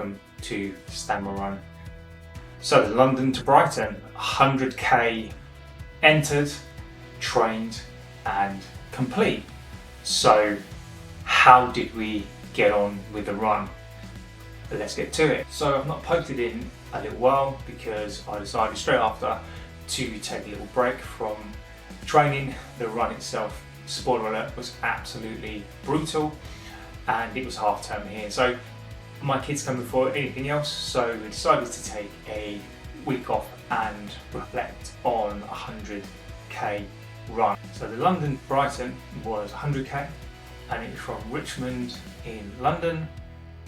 welcome to stammerun. So the London to Brighton, 100k entered, trained and complete. So how did we get on with the run? Let's get to it. So I've not posted in a little while because I decided straight after to take a little break from training. The run itself, spoiler alert, was absolutely brutal and it was half term here. So my kids come before anything else, so we decided to take a week off and reflect on a 100k run. So the London Brighton was 100k and it's from Richmond in London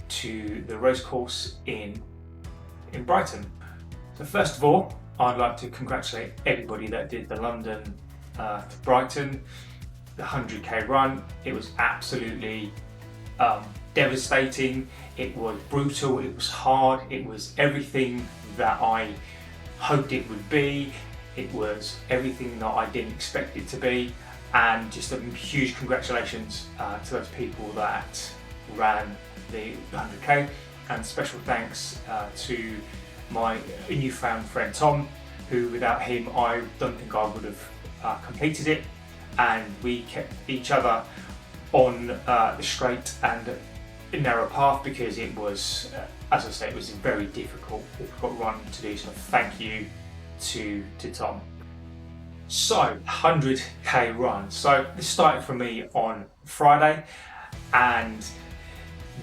to the racecourse in Brighton. So first of all, I'd like to congratulate everybody that did the London to Brighton, the 100k run. It was absolutely devastating, it was brutal, it was hard, it was everything that I hoped it would be, it was everything that I didn't expect it to be, and just a huge congratulations to those people that ran the 100k, and special thanks to my newfound friend Tom, who without him I don't think I would have completed it, and we kept each other on the straight and narrow path because it was, as I say, it was a very difficult run to do, so thank you to Tom. So 100k run. So this started for me on Friday, and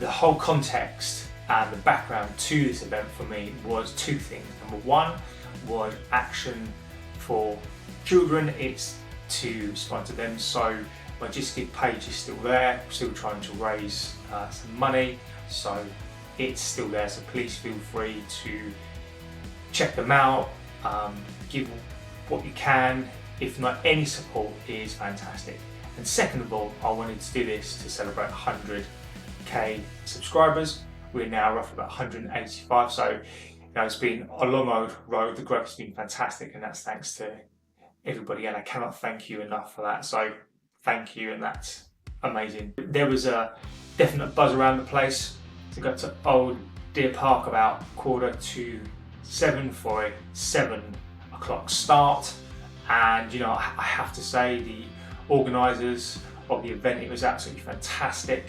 the whole context and the background to this event for me was two things. Number one was action for children. It's to sponsor them, so my Just Give page is still there, still trying to raise some money, so it's still there, so please feel free to check them out, give what you can. If not, any support is fantastic. And second of all, I wanted to do this to celebrate 100k subscribers. We're now roughly about 185, so it's been a long road. The growth has been fantastic, and that's thanks to everybody, and I cannot thank you enough for that. So thank you, and that's amazing. There was a definite buzz around the place. So I got to Old Deer Park about 6:45 for a 7 o'clock start, and I have to say the organisers of the event, it was absolutely fantastic,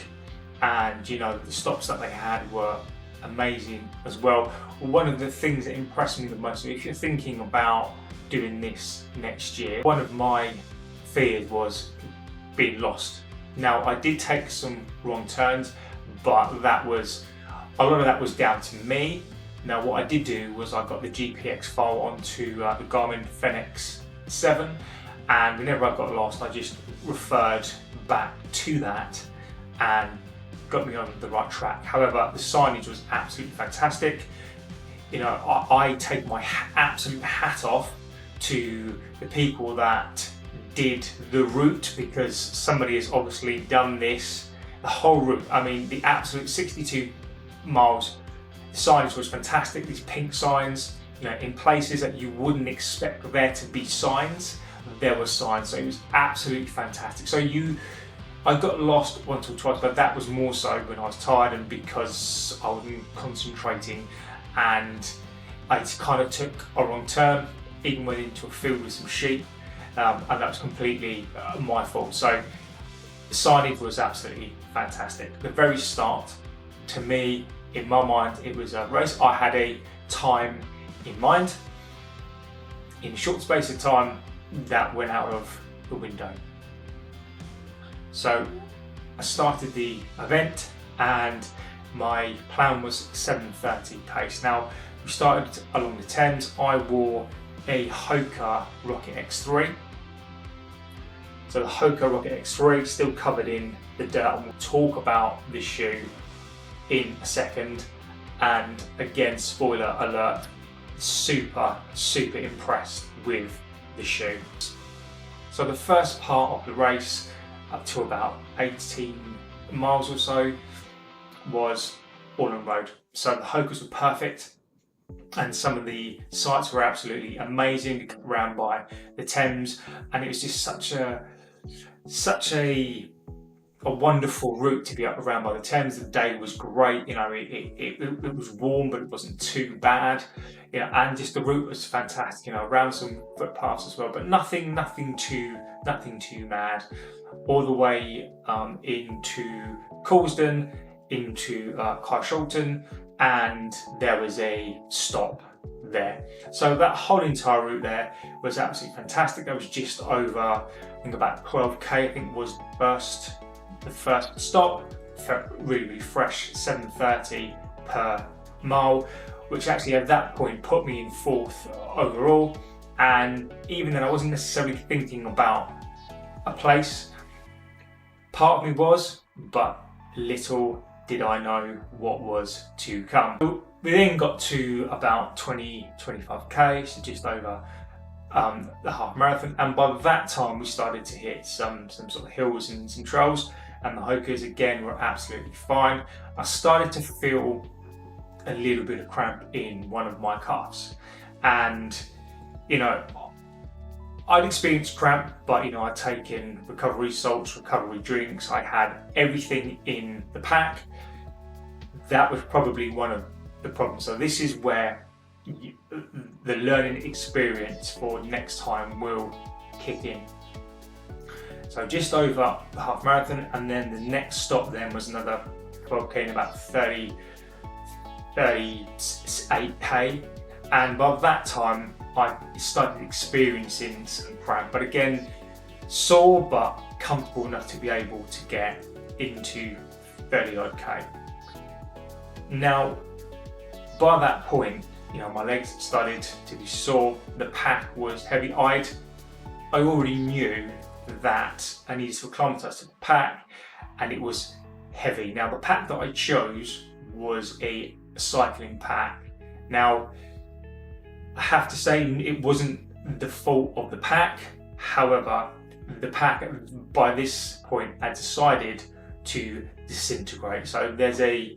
and the stops that they had were amazing as well. One of the things that impressed me the most, if you're thinking about doing this next year, one of my fears was being lost. Now I did take some wrong turns, but a lot of that was down to me. Now what I did do was I got the GPX file onto the Garmin Fenix 7, and whenever I got lost I just referred back to that and got me on the right track. However, the signage was absolutely fantastic. I take my absolute hat off to the people that did the route, because somebody has obviously done this, the whole route. I mean, the absolute 62 miles, the signage was fantastic. These pink signs, in places that you wouldn't expect there to be signs, there were signs, so it was absolutely fantastic. So I got lost once or twice, but that was more so when I was tired and because I wasn't concentrating, and I kind of took a wrong turn, even went into a field with some sheep, and that was completely my fault. So the signage was absolutely fantastic. The very start, to me, in my mind, it was a race. I had a time in mind. In a short space of time, that went out of the window. So I started the event and my plan was 7:30 pace. Now we started along the Thames. I wore a Hoka Rocket X2. So the Hoka Rocket X2 still covered in the dirt, and we'll talk about this shoe in a second. And again, spoiler alert, super impressed with the shoe. So the first part of the race, up to about 18 miles or so, was all on road. So the Hokas were perfect, and some of the sites were absolutely amazing around by the Thames, and it was just such a a wonderful route to be up around by the Thames. The day was great, you know, it was warm, but it wasn't too bad, you know, and just the route was fantastic, you know, around some footpaths as well, but nothing too mad. All the way into Coulsdon, into Outin, and there was a stop there. So that whole entire route there was absolutely fantastic. That was just over, I think about 12k, I think was the first stop. Felt really fresh, 7:30 per mile, which actually at that point put me in 4th overall. And even then I wasn't necessarily thinking about a place. Part of me was, but little did I know what was to come. So we then got to about 25k, so just over the half marathon, and by that time we started to hit some sort of hills and some trails, and the Hokas again were absolutely fine. I started to feel a little bit of cramp in one of my calves, and you know, I'd experienced cramp, but you know, I'd taken recovery salts, recovery drinks, I had everything in the pack. That was probably one of the problems. So this is where the learning experience for next time will kick in. So just over the half marathon, and then the next stop then was another 12k in about 38k, and by that time I started experiencing some cramp, but again, sore but comfortable enough to be able to get into 30 odd k. Now, by that point, you know, my legs started to be sore, the pack was heavy. I already knew that I needed to acclimatise to the pack, and it was heavy. Now, the pack that I chose was a cycling pack. Now, I have to say it wasn't the fault of the pack. However, the pack by this point had decided to disintegrate. So there's a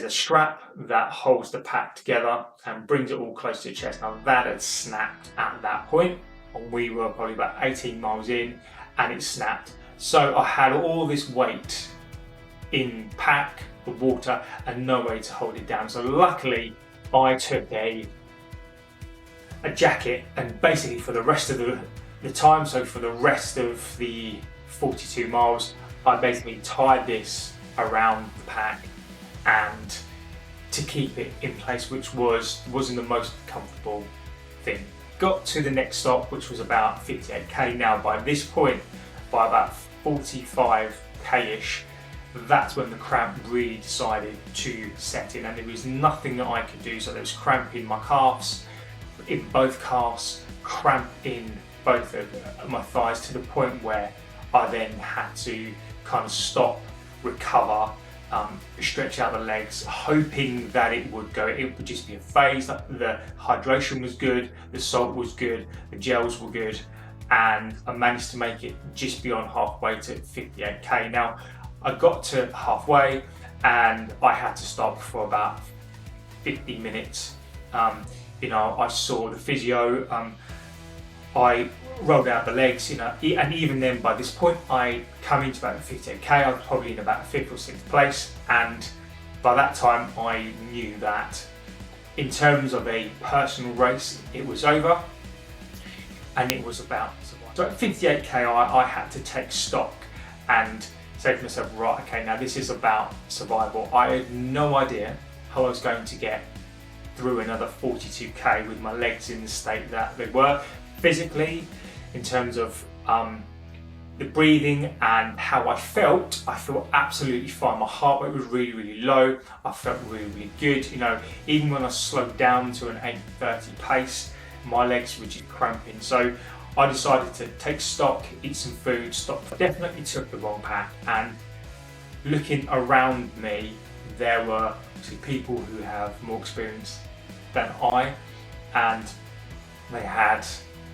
strap that holds the pack together and brings it all close to your chest. Now that had snapped at that point, and we were probably about 18 miles in, and it snapped. So I had all this weight in pack, the water, and no way to hold it down. So luckily I took a jacket, and basically for the rest of the time, so for the rest of the 42 miles, I basically tied this around the pack and to keep it in place, which wasn't the most comfortable thing. Got to the next stop, which was about 58k. Now by this point, by about 45k-ish, that's when the cramp really decided to set in, and there was nothing that I could do. So there was cramp in my calves, in both calves, cramp in both of my thighs, to the point where I then had to kind of stop, recover, stretch out the legs, hoping that it would go. It would just be a phase. The hydration was good, the salt was good, the gels were good, and I managed to make it just beyond halfway to 58k. Now I got to halfway and I had to stop for about 50 minutes. You know, I saw the physio, I rolled out the legs, you know, and even then by this point I come into about 58k, I was probably in about 5th or 6th place, and by that time I knew that in terms of a personal race it was over and it was about survival. So at 58k I had to take stock and say to myself, right, okay, now this is about survival. I had no idea how I was going to get through another 42k with my legs in the state that they were. Physically, in terms of the breathing and how I felt absolutely fine. My heart rate was really, really low. I felt really, really good. You know, even when I slowed down to an 8:30 pace, my legs were just cramping. So I decided to take stock, eat some food, stop. I definitely took the wrong pack, and looking around me, there were people who have more experience than I, and they had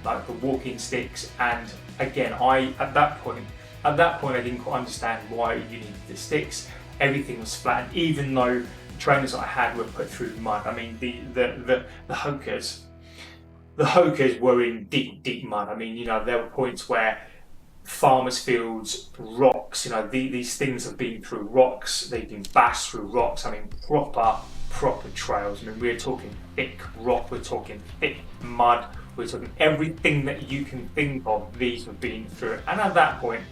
like the walking sticks, and again at that point I didn't quite understand why you needed the sticks. Everything was flat, and even though the trainers that I had were put through mud, I mean the Hokas were in deep mud. I mean, you know, there were points where farmers' fields, rocks. You know, these things have been through rocks. They've been bashed through rocks. I mean, proper trails. I mean, we're talking thick rock. We're talking thick mud. We're talking everything that you can think of. These have been through, and at that point,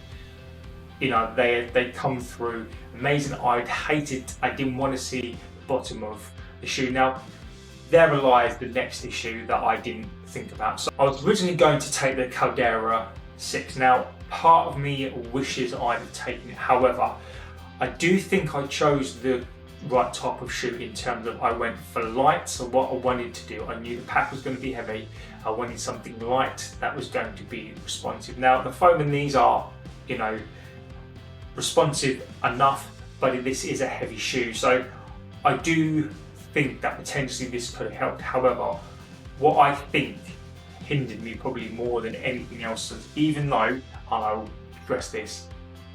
you know, they come through amazing. I'd hate it. I didn't want to see the bottom of the shoe. Now, there lies the next issue that I didn't think about. So I was originally going to take the Caldera 6. Now, part of me wishes I'd have taken it. However, I do think I chose the right type of shoe in terms of I went for light. So what I wanted to do, I knew the pack was going to be heavy. I wanted something light that was going to be responsive. Now, the foam in these are, you know, responsive enough, but this is a heavy shoe. So I do think that potentially this could have helped. However, what I think hindered me probably more than anything else is, even though, and I'll stress this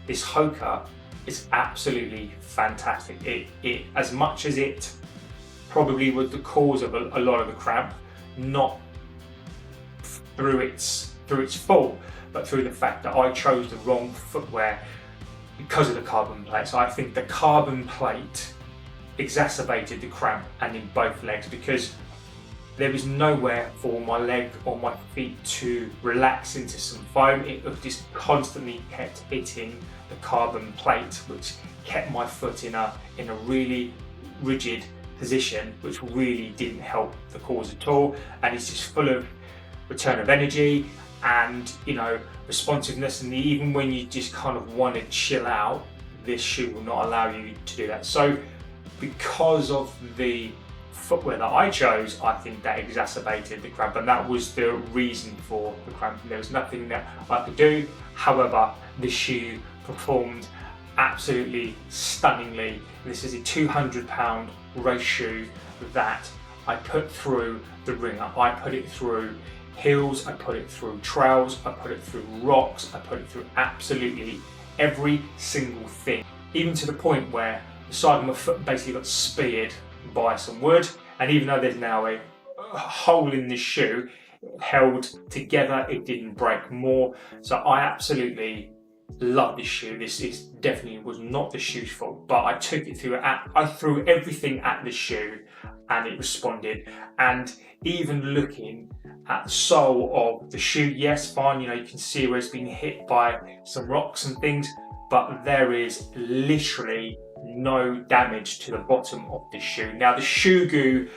Hoka is absolutely fantastic. It as much as it probably was the cause of a lot of the cramp, not through its fault, but through the fact that I chose the wrong footwear because of the carbon plate. So I think the carbon plate exacerbated the cramp, and in both legs, because there was nowhere for my leg or my feet to relax into some foam. It just constantly kept hitting the carbon plate, which kept my foot in a really rigid position, which really didn't help the cause at all. And it's just full of return of energy and, you know, responsiveness. And even when you just kind of want to chill out, this shoe will not allow you to do that. So because of the footwear that I chose, I think that exacerbated the cramp, and that was the reason for the cramp. There was nothing that I could do. However, the shoe performed absolutely stunningly. This is a £200 race shoe that I put through the ringer. I put it through hills, I put it through trails, I put it through rocks, I put it through absolutely every single thing, even to the point where the side of my foot basically got speared by some wood. And even though there's now a hole in this shoe, it held together, it didn't break more. So I absolutely love this shoe. This is definitely was not the shoe's fault, but I took it through. I threw everything at the shoe and it responded. And even looking at the sole of the shoe, yes, fine, you know, you can see where it's been hit by some rocks and things, but there is literally no damage to the bottom of the shoe. Now, the shoe goo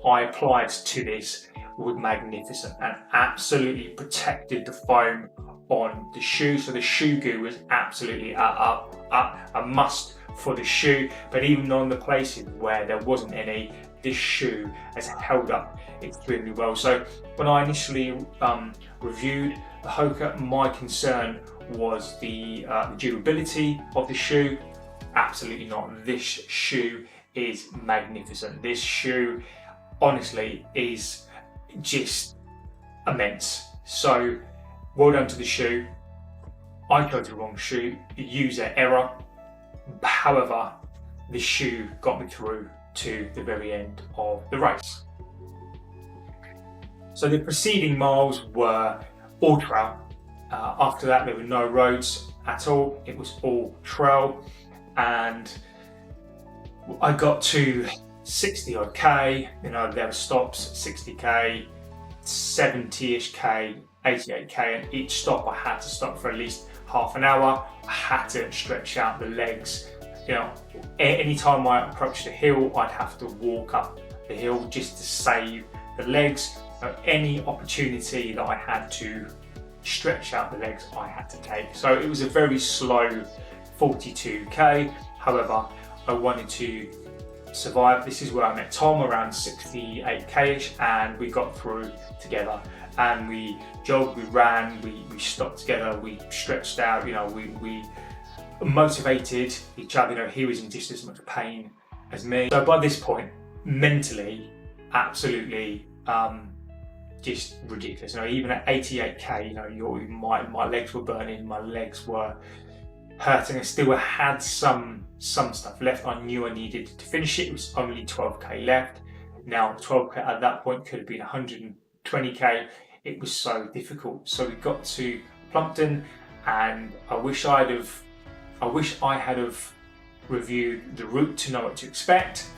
I applied to this was magnificent and absolutely protected the foam on the shoe. So the shoe goo was absolutely a must for the shoe. But even on the places where there wasn't any, this shoe has held up extremely well. So when I initially reviewed the Hoka, my concern was the durability of the shoe. Absolutely not. This shoe is magnificent. This shoe, honestly, is just immense. So, well done to the shoe. I chose the wrong shoe, user error. However, the shoe got me through to the very end of the race. So the preceding miles were all trail. After that, there were no roads at all. It was all trail. And I got to 60 odd K, you know, there were stops, 60K, 70-ish K, 88K, and each stop I had to stop for at least half an hour. I had to stretch out the legs. You know, anytime I approached a hill, I'd have to walk up the hill just to save the legs. Any opportunity that I had to stretch out the legs, I had to take. So it was a very slow 42K. However, I wanted to survive. This is where I met Tom around 68K-ish, and we got through together. And we jogged, we ran, we stopped together, we stretched out, you know, we motivated each other. You know, he was in just as much pain as me. So by this point, mentally, absolutely just ridiculous. You know, even at 88K, you know, my legs were burning, my legs were hurting. I still had some stuff left. I knew I needed to finish it. It was only 12K left. Now 12K at that point could have been 120K. It was so difficult. So we got to Plumpton and I wish I had have reviewed the route to know what to expect,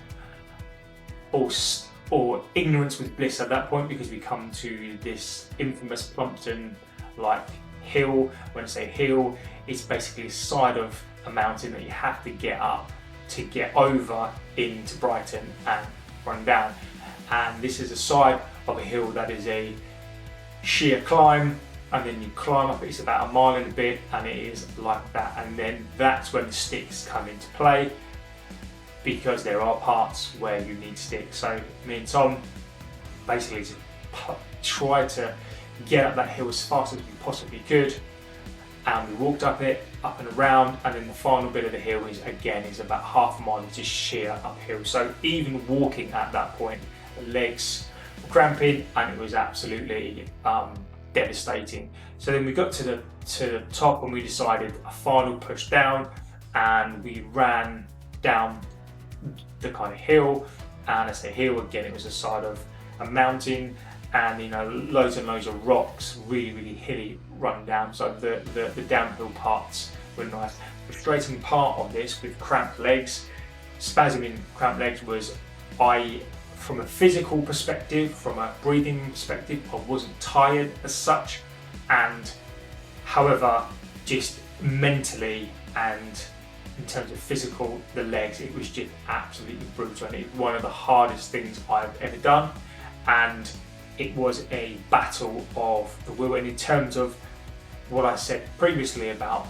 or ignorance with bliss at that point, because we come to this infamous Plumpton like hill. When I say hill, it's basically a side of a mountain that you have to get up to get over into Brighton and run down. And this is a side of a hill that is a sheer climb, and then you climb up. It's about a mile and a bit, and it is like that. And then that's when the sticks come into play, because there are parts where you need sticks. So me and Tom basically just tried to get up that hill as fast as we possibly could, and we walked up it, up and around, and then the final bit of the hill is about half a mile, just sheer uphill. So even walking at that point, the legs were cramping, and it was absolutely devastating. So then we got to the top, and we decided a final push down, and we ran down the kind of hill. And I say hill again, it was a side of a mountain, and loads and loads of rocks, really hilly run down. So the downhill parts were nice. The frustrating part of this with cramped legs, spasming cramped legs, was from a physical perspective, from a breathing perspective, I wasn't tired as such, and however, just mentally and in terms of physical, the legs, it was just absolutely brutal, and it was one of the hardest things I've ever done, and it was a battle of the will. And in terms of what I said previously about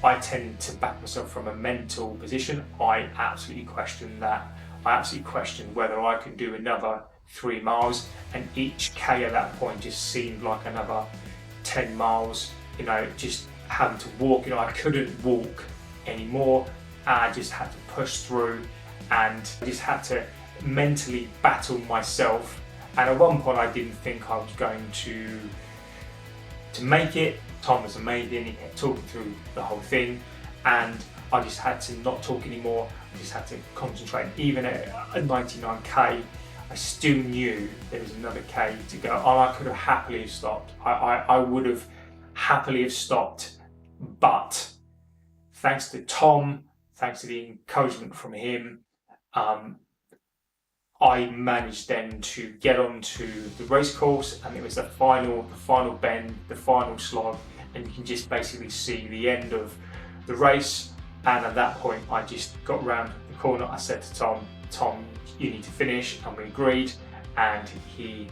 I tend to back myself from a mental position, I absolutely questioned that. I absolutely questioned whether I could do another 3 miles, and each K at that point just seemed like another 10 miles, just having to walk. I couldn't walk anymore. I just had to push through, and I just had to mentally battle myself. And at one point I didn't think I was going to make it. Tom was amazing, he kept talking through the whole thing, and I just had to not talk anymore. I just had to concentrate. Even at a 99k, I still knew there was another K to go, and I could have happily have stopped. I would have happily have stopped, but thanks to Tom, thanks to the encouragement from him, I managed then to get onto the race course, and it was the final bend, the final slog, and you can just basically see the end of the race. And at that point, I just got round the corner. I said to Tom, you need to finish, and we agreed. And he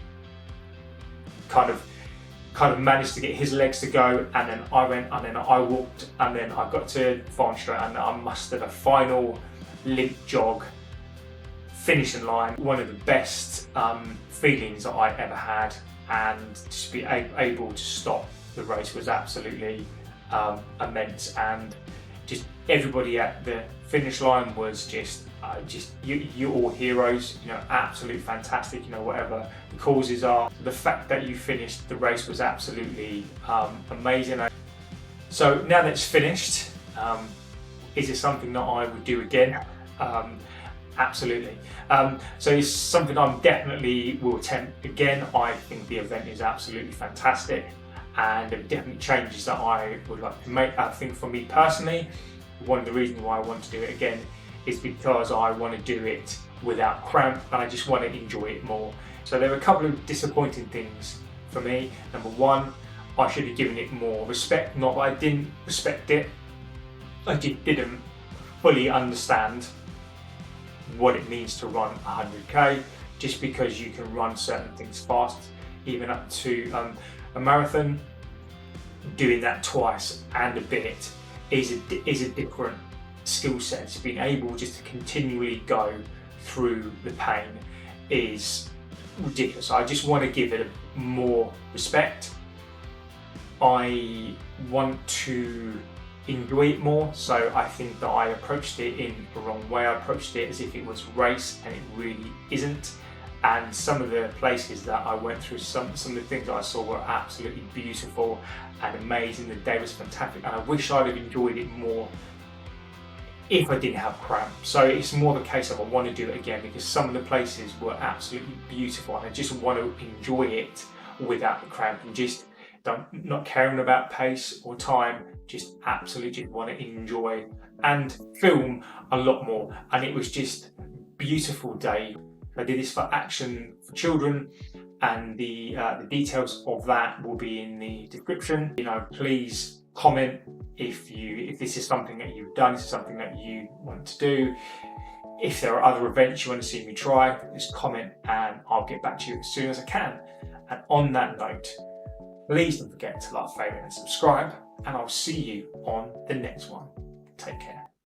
kind of managed to get his legs to go, and then I went, and then I walked, and then I got to Farm Street, and I mustered a final limp jog finishing line. One of the best feelings that I ever had, and to be able to stop the race was absolutely immense. And just everybody at the finish line was just you're all heroes, absolutely fantastic, whatever the causes are. The fact that you finished the race was absolutely amazing. So now that it's finished, is it something that I would do again? Absolutely. So it's something I definitely will attempt again. I think the event is absolutely fantastic, and there are definitely changes that I would like to make. I think for me personally, one of the reasons why I want to do it again is because I want to do it without cramp, and I just want to enjoy it more. So there are a couple of disappointing things for me. Number one, I should have given it more respect. Not that I didn't respect it, I just didn't fully understand what it means to run 100k. Just because you can run certain things fast, even up to a marathon, doing that twice and a bit is a different skill set. Being able just to continually go through the pain is ridiculous. I just want to give it more respect. I want to enjoy it more, so I think that I approached it in the wrong way. I approached it as if it was race, and it really isn't. And some of the places that I went through, some of the things that I saw were absolutely beautiful and amazing. The day was fantastic, and I wish I'd have enjoyed it more if I didn't have cramp. So it's more the case of I want to do it again, because some of the places were absolutely beautiful, and I just want to enjoy it without the cramp, and just not caring about pace or time, just absolutely want to enjoy and film a lot more. And it was just a beautiful day. I did this for Action for Children, and the details of that will be in the description. Please comment if this is something that you've done, if it's something that you want to do. If there are other events you want to see me try, just comment and I'll get back to you as soon as I can. And on that note, please don't forget to like, favourite and subscribe, and I'll see you on the next one. Take care.